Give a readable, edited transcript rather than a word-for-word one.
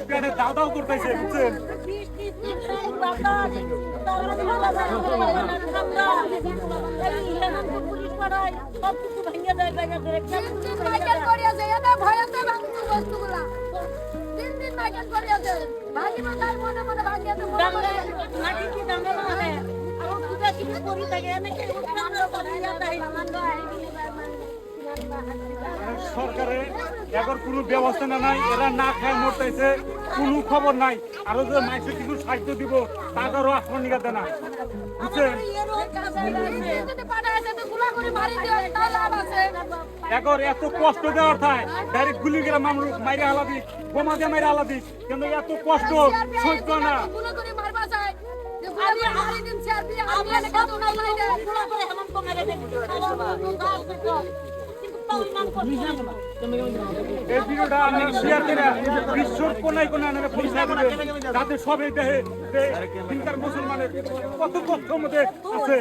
পেটে দাও দাও করতেছে বুঝছেন সরকারে এখন কোনো ব্যবস্থা নাই এরা না খায় মরতেছে কোনো খবর নাই আরো যে মাইসে কিছু সাহায্য দিব তাদেরও আসমান নিকাতে না বুঝছেন এখন এত কষ্ট দেওয়ার থায় ডাইরেক্ট গুলি করে মাইরে আলাদি বোমা দিয়ে মাইরে আলাদি কিন্তু এত কষ্ট সহ্য না এই ভিডিওটা আমি শেয়ার করে বিশ্বর কোনায় কোনায় পৌঁছায় দেবে যাতে সবাই দেখে মুসলমানের কত কষ্টের মধ্যে আছে